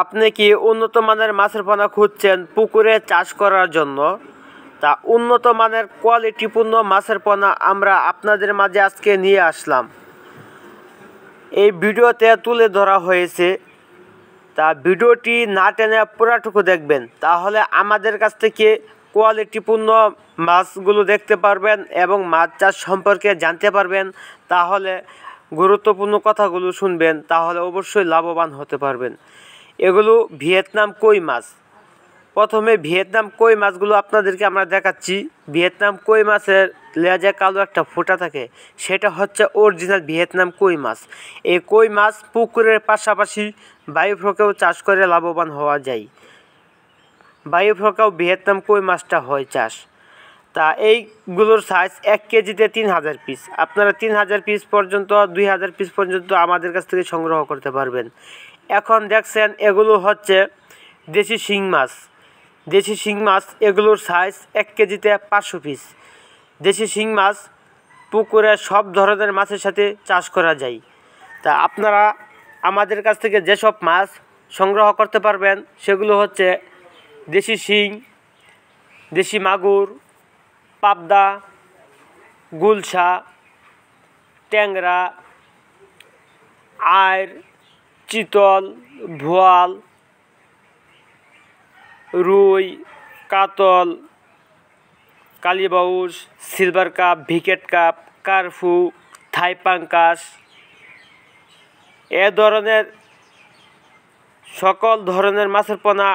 আপনি কি উন্নত মানের মাছের পোনা খুঁজছেন পুকুরে চাষ করার জন্য? তা উন্নত মানের কোয়ালিটিপূর্ণ মাছের পোনা আমরা আপনাদের মাঝে আজকে নিয়ে আসলাম। এই ভিডিওতে তুলে ধরা হয়েছে, তা ভিডিওটি না টেনে পুরাটুকু দেখবেন, তাহলে আমাদের কাছ থেকে কোয়ালিটিপূর্ণ মাছগুলো দেখতে পারবেন এবং মাছ চাষ সম্পর্কে জানতে পারবেন। তাহলে গুরুত্বপূর্ণ কথাগুলো শুনবেন, তাহলে অবশ্যই লাভবান হতে পারবেন। এগুলো ভিয়েতনাম কই মাছ। প্রথমে ভিয়েতনাম কই মাছগুলো আপনাদেরকে আমরা দেখাচ্ছি। ভিয়েতনাম কই মাছের লেজে কালো একটা ফোঁটা থাকে, সেটা হচ্ছে অরিজিনাল ভিয়েতনাম কই মাছ। এই কই মাছ পুকুরের পাশাপাশি বায়ুফ্লোকেও চাষ করে লাভবান হওয়া যায়। বায়ুফ্লোকেও ভিয়েতনাম কই মাছটা হয় চাষ। তা এইগুলোর সাইজ 1 কেজিতে 3000 পিস। আপনারা 3000 পিস পর্যন্ত 2000 পিস পর্যন্ত আমাদের কাছ থেকে সংগ্রহ করতে পারবেন। এখন দেখছেন এগুলো হচ্ছে দেশি শিং মাছ। দেশি শিং মাছ এগুলোর সাইজ 1 কেজিতে 500 পিস। দেশি শিং মাছ পুকুরে সব ধরনের মাছের সাথে চাষ করা যায়। তা আপনারা আমাদের কাছ থেকে যেসব মাছ সংগ্রহ করতে পারবেন সেগুলো হচ্ছে দেশি শিং, দেশি মাগুর, পাবদা, গুলশা, ট্যাংরা, আইড়, চিতল, বোয়াল, রুই, কাতল, কালীবাউস, সিলভার কাপ, ভিকেট কাপ, কার্ফু, থাই পাঙ্কাস, এ ধরনের সকল ধরনের মাছের পোনা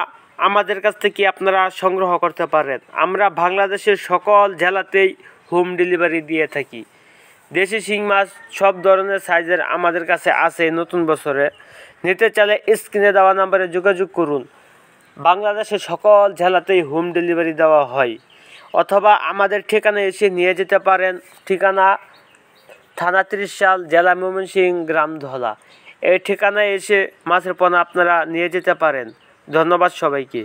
আমাদের কাছ থেকে আপনারা সংগ্রহ করতে পারেন। আমরা বাংলাদেশের সকল জেলাতেই হোম ডেলিভারি দিয়ে থাকি। দেশি শিং মাছ সব ধরনের সাইজের আমাদের কাছে আছে। নতুন বছরে নিতে চাইলে স্ক্রিনে দেওয়া নাম্বারে যোগাযোগ করুন। বাংলাদেশের সকল জেলাতেই হোম ডেলিভারি দেওয়া হয়, অথবা আমাদের ঠিকানায় এসে নিয়ে যেতে পারেন। ঠিকানা থানা 30 জেলা ময়মনসিংহ, গ্রাম ধলা। এই ঠিকানায় এসে মাছের পোনা আপনারা নিয়ে যেতে পারেন। ধন্যবাদ সবাইকে।